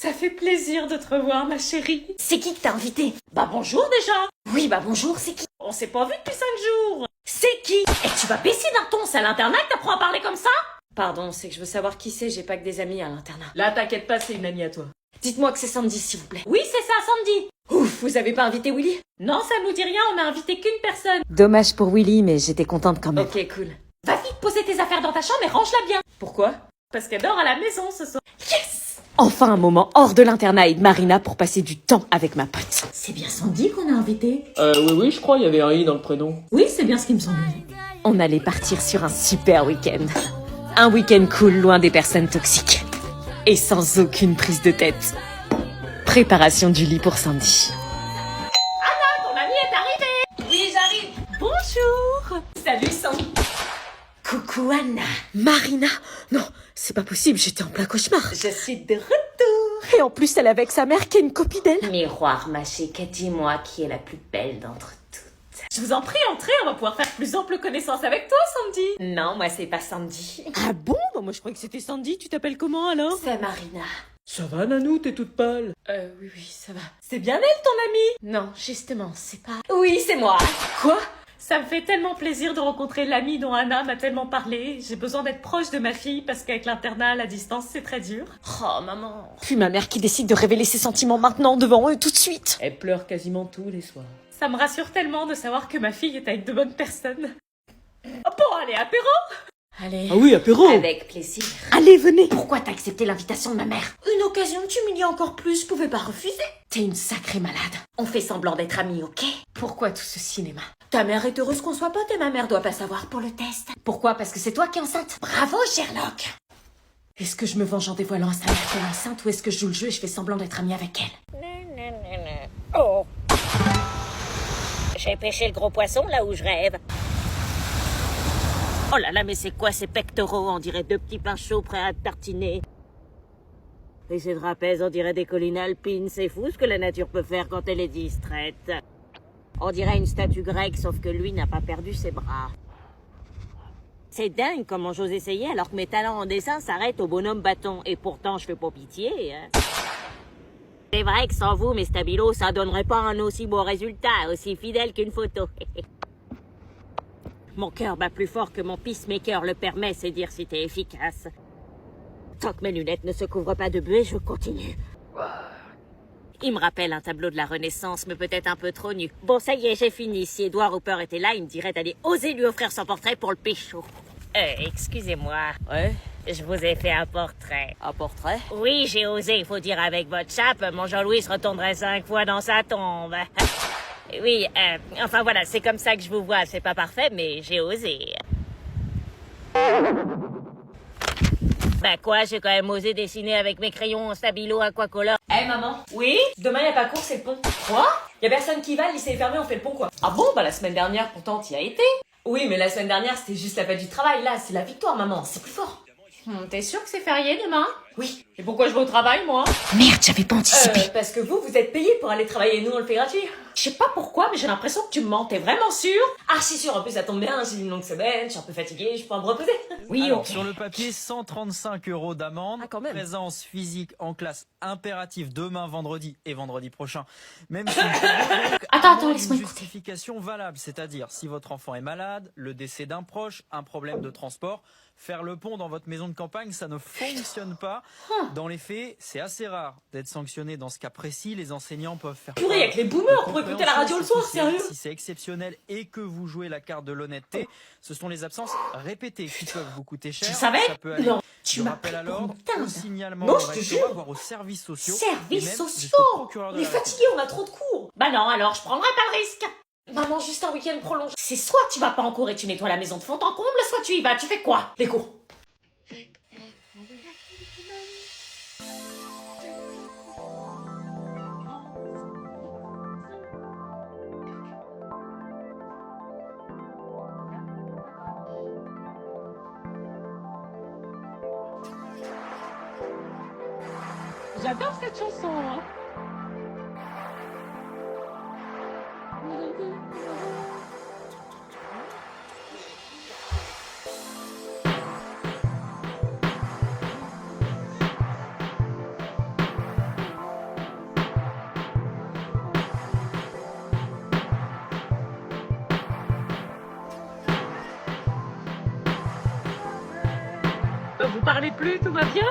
Ça fait plaisir de te revoir, ma chérie. C'est qui que t'as invité? Bah bonjour déjà. Oui, bah bonjour, c'est qui? On s'est pas vu depuis 5 jours. C'est qui? Et tu vas baisser d'un ton, c'est à l'internat que t'apprends à parler comme ça? Pardon, c'est que je veux savoir qui c'est, j'ai pas que des amis à l'internat. Là, t'inquiète pas, c'est une amie à toi. Dites-moi que c'est Sandy, s'il vous plaît. Oui, c'est ça, Sandy. Ouf, vous avez pas invité Willy? Non, ça nous dit rien, on a invité qu'une personne. Dommage pour Willy, mais j'étais contente quand même. Ok, cool. Va vite poser tes affaires dans ta chambre et range-la bien. Pourquoi? Parce qu'elle dort à la maison ce soir. Yes! Enfin un moment hors de l'internat et de Marina pour passer du temps avec ma pote. C'est bien Sandy qu'on a invité. Oui, je crois, il y avait un i dans le prénom. Oui, c'est bien ce qui me semblait. On allait partir sur un super week-end. Un week-end cool, loin des personnes toxiques. Et sans aucune prise de tête. Préparation du lit pour Sandy. Ton ami est arrivé. Oui, j'arrive. Bonjour. Salut, Sandy. Coucou Anna. Marina. Non, c'est pas possible, j'étais en plein cauchemar. Je suis de retour. Et en plus, elle est avec sa mère qui est une copine d'elle. Miroir, ma chérie, dis-moi qui est la plus belle d'entre toutes. Je vous en prie, entrez, on va pouvoir faire plus ample connaissance avec toi, Sandy. Non, moi c'est pas Sandy. Ah bon? Bah moi je croyais que c'était Sandy, tu t'appelles comment alors? C'est Marina. Ça va, Nanou, t'es toute pâle. Oui, ça va. C'est bien elle, ton amie? Non, justement, c'est pas... Oui, c'est moi. Quoi? Ça me fait tellement plaisir de rencontrer l'amie dont Anna m'a tellement parlé. J'ai besoin d'être proche de ma fille parce qu'avec l'internat à la distance, c'est très dur. Oh, maman. Puis ma mère qui décide de révéler ses sentiments maintenant devant eux tout de suite. Elle pleure quasiment tous les soirs. Ça me rassure tellement de savoir que ma fille est avec de bonnes personnes. Oh, bon, allez, apéro? Allez. Ah oui, apéro. Avec plaisir. Allez, venez. Pourquoi t'as accepté l'invitation de ma mère? Une occasion de t'humilier encore plus, je pouvais pas refuser. T'es une sacrée malade. On fait semblant d'être amis, ok? Pourquoi tout ce cinéma? Ta mère est heureuse qu'on soit potes et ma mère doit pas savoir pour le test. Pourquoi? Parce que c'est toi qui es enceinte. Bravo, Sherlock. Est-ce que je me venge en dévoilant à sa mère qu'elle est enceinte ou est-ce que je joue le jeu et je fais semblant d'être amie avec elle? Oh. J'ai pêché le gros poisson là où je rêve. Oh là là, mais c'est quoi ces pectoraux? On dirait deux petits pains chauds prêts à tartiner. Et ces trapèzes, on dirait des collines alpines. C'est fou ce que la nature peut faire quand elle est distraite. On dirait une statue grecque, sauf que lui n'a pas perdu ses bras. C'est dingue comment j'ose essayer alors que mes talents en dessin s'arrêtent au bonhomme bâton. Et pourtant, je fais pas pitié, hein. C'est vrai que sans vous, mes stabilos, ça donnerait pas un aussi beau résultat, aussi fidèle qu'une photo. Mon cœur bat plus fort que mon peacemaker le permet, c'est dire si t'es efficace. Tant que mes lunettes ne se couvrent pas de buée, je continue. Il me rappelle un tableau de la Renaissance, mais peut-être un peu trop nu. Bon, ça y est, j'ai fini. Si Edward Hopper était là, il me dirait d'aller oser lui offrir son portrait pour le pécho. Excusez-moi. Ouais. Je vous ai fait un portrait. Un portrait? Oui, j'ai osé, il faut dire avec votre chape, mon Jean-Louis se retournerait 5 fois dans sa tombe. Oui, enfin voilà, c'est comme ça que je vous vois. C'est pas parfait, mais j'ai osé. Bah quoi, j'ai quand même osé dessiner avec mes crayons en stabilo aquacolor. Eh maman. Oui? Demain y a pas cours, c'est le pont. Quoi? Y a personne qui va, le lycée est fermé, on fait le pont quoi. Ah bon? Bah la semaine dernière pourtant t'y as été. Oui, mais la semaine dernière c'était juste la fête du travail, là c'est la victoire maman, c'est plus fort. T'es sûr que c'est férié demain? Oui. Et pourquoi je vais au travail moi? Merde, j'avais pas anticipé. Parce que vous êtes payé pour aller travailler, nous on le fait gratuit. Je sais pas pourquoi, mais j'ai l'impression que tu me mens, t'es vraiment sûr? Ah si sûr, en plus ça tombe bien, j'ai une longue semaine, je suis un peu fatiguée, je peux me reposer. Oui, Alors, ok. sur le papier, 135 € d'amende. Ah, quand même. Présence physique en classe impérative demain, vendredi et vendredi prochain. Même si Attends, laisse-moi une écouter. justification valable, c'est-à-dire si votre enfant est malade, le décès d'un proche, un problème de transport, faire le pont dans votre maison de campagne, ça ne fonctionne pas. Dans les faits, c'est assez rare d'être sanctionné dans ce cas précis. Les enseignants peuvent faire Purée, avec les boomers pour écouter la radio le soir, sérieux? Si c'est exceptionnel et que vous jouez la carte de l'honnêteté, ce sont les absences répétées qui peuvent vous coûter cher. Tu savais? Ça peut aller Non, du tu m'as rappel pris à pour l'ordre, une dinde. au signalement Non, au je te rectorat, jure. voire aux services sociaux. et Services même sociaux! jusqu'au procureur de On est la République. fatigués, on a trop de cours. Bah non, alors je prendrai pas le risque. Maman, juste un week-end prolongé. C'est soit tu vas pas en cours et tu nettoies la maison de fond en comble, soit tu y vas. Tu fais quoi? Les cours. J'adore cette chanson. Hein. parlait plus, tout va bien?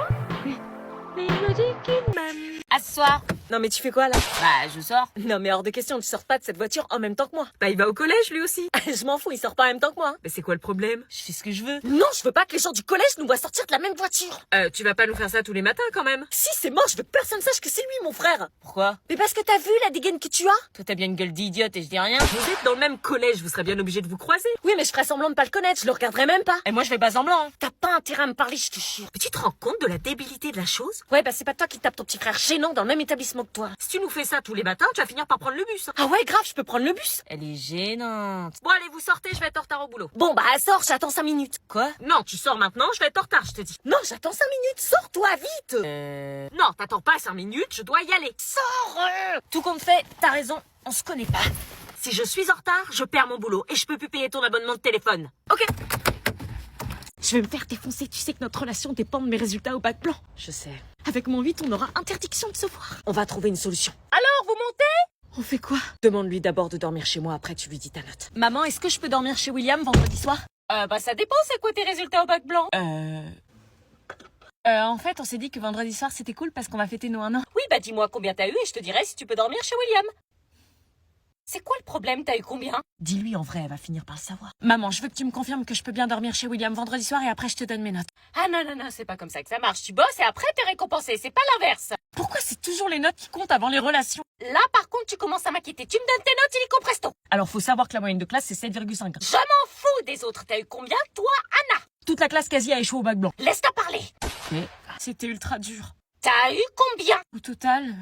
À ce soir. Non mais tu fais quoi là? Bah, je sors. Non mais hors de question, tu sors pas de cette voiture en même temps que moi. Bah il va au collège lui aussi. Je m'en fous, il sort pas en même temps que moi. Mais c'est quoi le problème? Je fais ce que je veux. Non, je veux pas que les gens du collège nous voient sortir de la même voiture. Tu vas pas nous faire ça tous les matins quand même? Si, c'est mort, je veux que personne sache que c'est lui mon frère. Pourquoi? Mais parce que t'as vu la dégaine que tu as? Toi, t'as bien une gueule d'idiote et je dis rien. Vous êtes dans le même collège, vous serez bien obligés de vous croiser. Oui, mais je ferais semblant de pas le connaître, je le regarderai même pas. Et moi, je fais pas semblant. Hein. T'as pas intérêt à me parler, je te jure. Mais tu te rends compte de la débilité de la chose? Ouais, bah c'est pas toi qui tapes ton petit frère gênant dans le même établissement que toi. Si tu nous fais ça tous les matins, tu vas finir par prendre le bus. Ah ouais, grave, je peux prendre le bus. Elle est gênante. Bon, allez, vous sortez, je vais être en retard au boulot. Bon, bah sors, j'attends 5 minutes. Quoi? Non, tu sors maintenant, je vais être en retard, je te dis. Non, j'attends 5 minutes, sors-toi vite. Non, t'attends pas 5 minutes, je dois y aller. Sors. Tout compte fait, t'as raison, on se connaît pas. Si je suis en retard, je perds mon boulot et je peux plus payer ton abonnement de téléphone. Ok? Je vais me faire défoncer, tu sais que notre relation dépend de mes résultats au bac blanc. Je sais. Avec mon 8, on aura interdiction de se voir. On va trouver une solution. Alors, vous montez? On fait quoi? Demande-lui d'abord de dormir chez moi, après tu lui dis ta note. Maman, est-ce que je peux dormir chez William vendredi soir? Bah, ça dépend, c'est quoi tes résultats au bac blanc? En fait, on s'est dit que vendredi soir, c'était cool parce qu'on va fêter nos 1 an. Oui, bah dis-moi combien t'as eu et je te dirai si tu peux dormir chez William. C'est quoi le problème? T'as eu combien? Dis-lui, en vrai, elle va finir par le savoir. Maman, je veux que tu me confirmes que je peux bien dormir chez William vendredi soir et après je te donne mes notes. Ah non, c'est pas comme ça que ça marche. Tu bosses et après t'es récompensé, c'est pas l'inverse. Pourquoi c'est toujours les notes qui comptent avant les relations? Là, par contre, tu commences à m'inquiéter. Tu me donnes tes notes illico presto. Alors faut savoir que la moyenne de classe c'est 7,5. Je m'en fous des autres. T'as eu combien, toi, Anna? Toute la classe quasi a échoué au bac blanc. Laisse-la parler. Mais c'était ultra dur. T'as eu combien? Au total,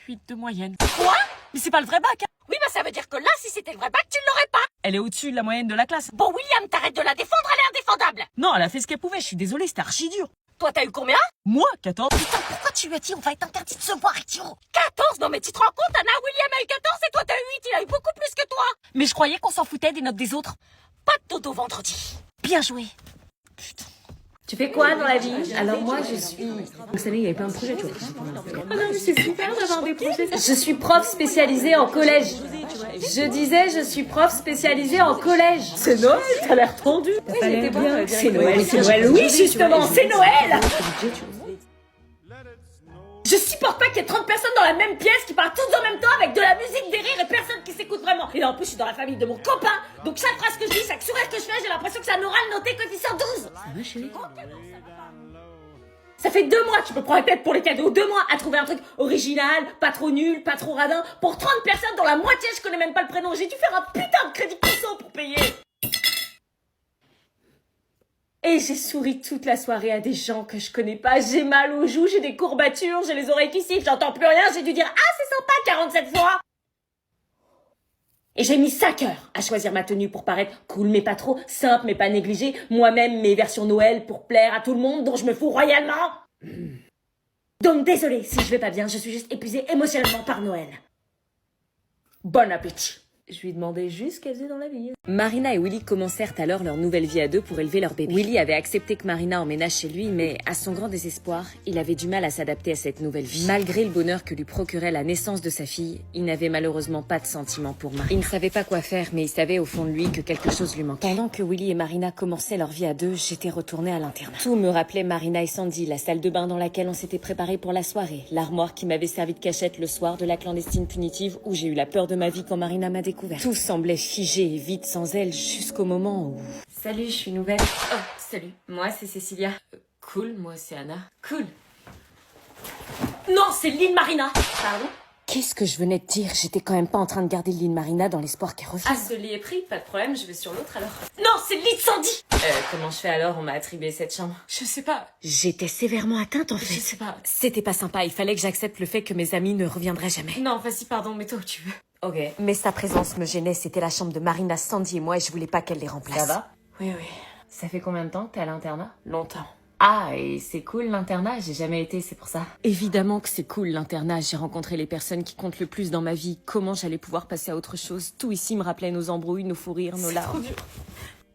8 de moyenne. Quoi? Mais c'est pas le vrai bac, hein. Oui, bah ça veut dire que là, si c'était le vrai bac, tu l'aurais pas. Elle est au-dessus de la moyenne de la classe. Bon, William, t'arrêtes de la défendre, elle est indéfendable. Non, elle a fait ce qu'elle pouvait, je suis désolée, c'était archi dur. Toi, t'as eu combien? Moi, 14. Putain, pourquoi tu lui as dit on va être interdit de se voir, idiot? 14? Non mais tu te rends compte, Anna, William a eu 14 et toi t'as eu 8, il a eu beaucoup plus que toi. Mais je croyais qu'on s'en foutait des notes des autres. Pas de dodo vendredi. Bien joué. Putain. Tu fais quoi dans la vie? Alors moi, je suis... Vous savez, il y avait plein de projets, tu vois. Oh non, mais c'est super d'avoir des projets. Je suis prof spécialisée en collège. Je disais, je suis prof spécialisée en collège. C'est Noël, t'as l'air tendu. Oui, j'étais bien. C'est Noël, oui, justement, c'est Noël. Je supporte pas qu'il y ait 30 personnes dans la même pièce qui parlent toutes en même temps avec de la musique, des rires et personne qui s'écoute vraiment. Et en plus, je suis dans la famille de mon copain. Donc chaque phrase que je dis, chaque sourire que je fais, j'ai l'impression que c'est un oral noté coefficient 12. Ça va, chérie? Ça fait 2 mois que je me prends la tête pour les cadeaux. 2 mois à trouver un truc original, pas trop nul, pas trop radin. Pour 30 personnes dont la moitié je connais même pas le prénom. J'ai dû faire un putain de crédit conso pour payer. Et j'ai souri toute la soirée à des gens que je connais pas. J'ai mal aux joues, j'ai des courbatures, j'ai les oreilles qui sifflent, j'entends plus rien. J'ai dû dire « Ah, c'est sympa 47 fois !» Et j'ai mis 5 heures à choisir ma tenue pour paraître cool mais pas trop, simple mais pas négligée, moi-même mes versions Noël pour plaire à tout le monde dont je me fous royalement. Donc désolée si je vais pas bien, je suis juste épuisée émotionnellement par Noël. Bon appétit. Je lui demandais juste ce qu'elle faisait dans la vie. Marina et Willy commencèrent alors leur nouvelle vie à deux pour élever leur bébé. Willy avait accepté que Marina emménage chez lui, mais à son grand désespoir, il avait du mal à s'adapter à cette nouvelle vie. Malgré le bonheur que lui procurait la naissance de sa fille, il n'avait malheureusement pas de sentiments pour Marina. Il ne savait pas quoi faire, mais il savait au fond de lui que quelque chose lui manquait. Pendant que Willy et Marina commençaient leur vie à deux, j'étais retournée à l'internat. Tout me rappelait Marina et Sandy, la salle de bain dans laquelle on s'était préparé pour la soirée, l'armoire qui m'avait servi de cachette le soir de la clandestine punitive où j'ai eu la peur de ma vie quand Marina m'a découvert. Tout semblait figé et vide sans elle jusqu'au moment où... Salut, je suis nouvelle. Oh, salut. Moi, c'est Cécilia. Cool, moi, c'est Anna. Cool. Non, c'est Lynn Marina. Pardon? Qu'est-ce que je venais de dire? J'étais quand même pas en train de garder le lit de Marina dans l'espoir qu'elle revienne. Ah, ce lit est pris, pas de problème, je vais sur l'autre alors. Non, c'est le lit de Sandy. Comment je fais alors? On m'a attribué cette chambre. Je sais pas. J'étais sévèrement atteinte en fait. Je sais pas. C'était pas sympa, il fallait que j'accepte le fait que mes amis ne reviendraient jamais. Non, vas-y, pardon, mets-toi où tu veux. Ok. Mais sa présence me gênait, c'était la chambre de Marina, Sandy et moi et je voulais pas qu'elle les remplace. Ça va? Oui, oui. Ça fait combien de temps que t'es à l'internat? Longtemps. Ah, et c'est cool l'internat, j'ai jamais été, c'est pour ça. Évidemment que c'est cool l'internat, j'ai rencontré les personnes qui comptent le plus dans ma vie. Comment j'allais pouvoir passer à autre chose? Tout ici me rappelait nos embrouilles, nos fous rires, nos larmes. Trop dur.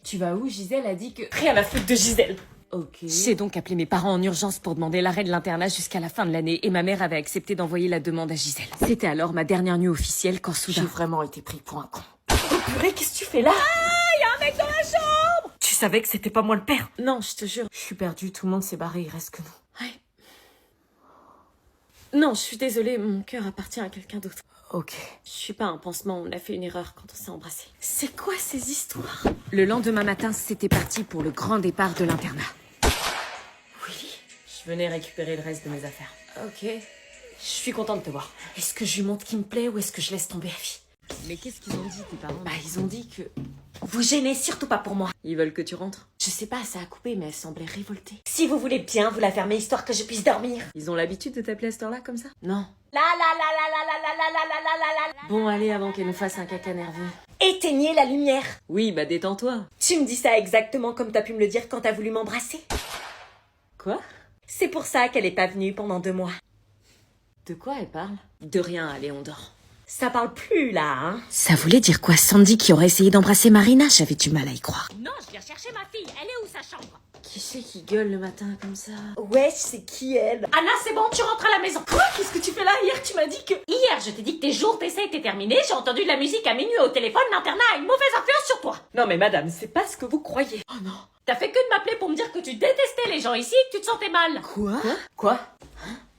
Tu vas où? Gisèle a dit que... Rien à foutre de Gisèle. Ok. J'ai donc appelé mes parents en urgence pour demander l'arrêt de l'internat jusqu'à la fin de l'année et ma mère avait accepté d'envoyer la demande à Gisèle. C'était alors ma dernière nuit officielle quand soudain... J'ai vraiment été pris pour un con. Oh purée, qu'est-ce que tu fais là? Ah, y a un mec dans la chambre! Tu savais que c'était pas moi le père. Non, je te jure, je suis perdue, tout le monde s'est barré, il reste que nous. Ouais. Non, je suis désolée, mon cœur appartient à quelqu'un d'autre. Ok. Je suis pas un pansement, on a fait une erreur quand on s'est embrassés. C'est quoi ces histoires? Le lendemain matin, c'était parti pour le grand départ de l'internat. Oui. Je venais récupérer le reste de mes affaires. Ok. Je suis contente de te voir. Est-ce que je lui montre qui me plaît ou est-ce que je laisse tomber la vie? Mais qu'est-ce qu'ils ont dit, tes parents? Bah, ils ont dit que... Vous gênez surtout pas pour moi. Ils veulent que tu rentres. Je sais pas, ça a coupé, mais elle semblait révoltée. Si vous voulez bien, vous la fermez histoire que je puisse dormir. Ils ont l'habitude de t'appeler à cette heure-là, comme ça? Non. Bon, allez, avant qu'elle nous fasse un caca nerveux. Éteignez la lumière. Oui, bah détends-toi. Tu me dis ça exactement comme t'as pu me le dire quand t'as voulu m'embrasser. Quoi? C'est pour ça qu'elle est pas venue pendant 2 mois. De quoi elle parle? De rien, allez, on dort. Ça parle plus, là, hein. Ça voulait dire quoi, Sandy qui aurait essayé d'embrasser Marina? J'avais du mal à y croire. Non, je viens chercher ma fille. Elle est où sa chambre? Qui c'est qui gueule le matin comme ça? Ouais, c'est qui, elle? Anna, c'est bon, tu rentres à la maison. Quoi? Qu'est-ce que tu fais là? Hier, tu m'as dit que... Hier, je t'ai dit que tes jours d'essai étaient terminés. J'ai entendu de la musique à minuit au téléphone. L'internat a une mauvaise influence sur toi. Non mais madame, c'est pas ce que vous croyez. Oh non. T'as fait que de m'appeler pour me dire que tu détestais les gens ici et que tu te sentais mal. Quoi?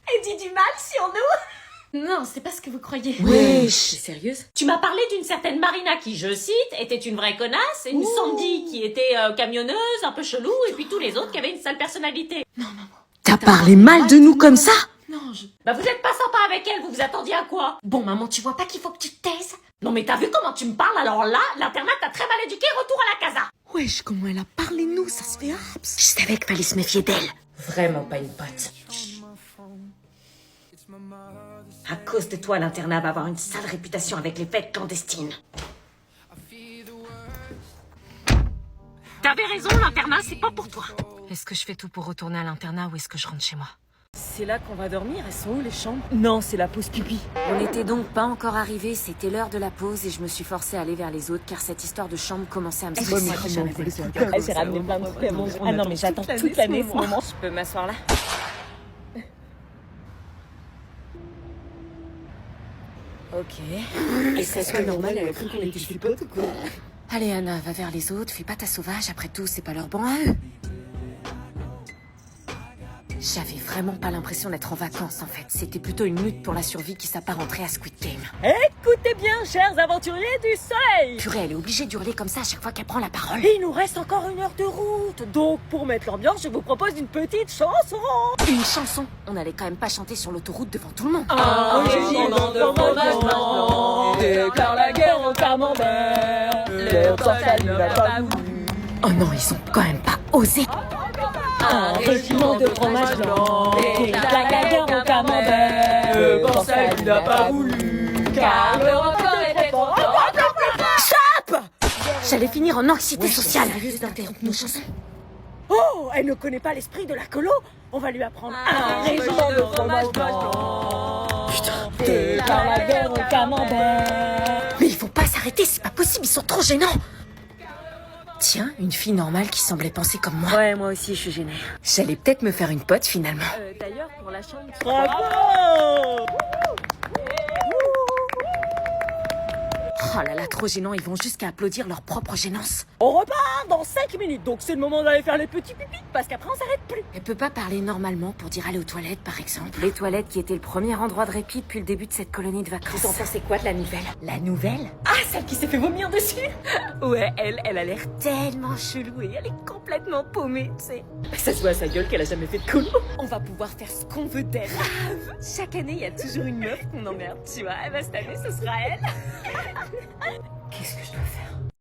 Elle dit du mal sur nous. Non, c'est pas ce que vous croyez. Wesh! T'es sérieuse? Tu m'as parlé d'une certaine Marina qui, je cite, était une vraie connasse, et une Sandy qui était camionneuse, un peu chelou, et puis tous les autres qui avaient une sale personnalité. T'as parlé mal de nous comme ça? Non, je... Bah vous êtes pas sympa avec elle, vous vous attendiez à quoi? Bon, maman, tu vois pas qu'il faut que tu te taises? Non mais t'as vu comment tu me parles? Alors là, l'internat t'a très mal éduqué, retour à la casa. Wesh, comment elle a parlé de nous, ça se fait abs. Je savais qu'il fallait se méfier d'elle. Vraiment pas une pote. À cause de toi, l'internat va avoir une sale réputation avec les fêtes clandestines. T'avais raison, l'internat, c'est pas pour toi. Est-ce que je fais tout pour retourner à l'internat ou est-ce que je rentre chez moi? C'est là qu'on va dormir, elles sont où les chambres? Non, c'est la pause pipi. On n'était donc pas encore arrivés, c'était l'heure de la pause et je me suis forcée à aller vers les autres car cette histoire de chambre commençait à me stresser. Elle s'est ramenée plein de fruits à manger. Ah non, mais j'attends toute l'année ce moment. Je peux m'asseoir là? Ok. Est-ce que normal, elle a cru qu'on était ses potes ou quoi? Allez Anna, va vers les autres, fais pas ta sauvage, après tout, c'est pas leur banc à eux. J'avais vraiment pas l'impression d'être en vacances en fait. C'était plutôt une lutte pour la survie qui s'apparentait à Squid Game. Écoutez bien, chers aventuriers du soleil! Purée, elle est obligée d'hurler comme ça à chaque fois qu'elle prend la parole. Il nous reste encore 1 heure de route. Donc, pour mettre l'ambiance, je vous propose une petite chanson. Une chanson? On n'allait quand même pas chanter sur l'autoroute devant tout le monde. Un régiment de fromage blanc déclare la guerre au camembert. Leur sang, ça lui a pas voulu. Oh non, ils ont quand même pas osé. Un régiment de fromage blanc déclare la guerre au camembert. Le Corsa, il n'a pas voulu. Car le record était trop fort. J'allais finir en anxiété sociale. Sérieuse d'interrompre nos chansons. Oh, elle ne connaît pas l'esprit de la colo. On va lui apprendre un régiment de fromage blanc. Putain, déclare la guerre au camembert. Mais ils vont pas s'arrêter, c'est pas possible, ils sont trop gênants. Tiens, une fille normale qui semblait penser comme moi. Ouais, moi aussi, je suis gênée. J'allais peut-être me faire une pote finalement. D'ailleurs, pour la chambre... Bravo! Oh là là, trop gênant, ils vont jusqu'à applaudir leur propre gênance. On repart dans 5 minutes, donc c'est le moment d'aller faire les petits pipis, parce qu'après on s'arrête plus. Elle peut pas parler normalement pour dire aller aux toilettes par exemple. Les toilettes qui étaient le premier endroit de répit depuis le début de cette colonie de vacances. Vous en pensez quoi de la nouvelle? La nouvelle? Ah, celle qui s'est fait vomir dessus? Ouais, elle a l'air tellement chelou et elle est complètement paumée, tu sais. Ça se voit à sa gueule qu'elle a jamais fait de colo. On va pouvoir faire ce qu'on veut d'elle. Chaque année, il y a toujours une meuf qu'on emmerde, tu vois. Eh ben, cette année, ce sera elle. Qu'est-ce que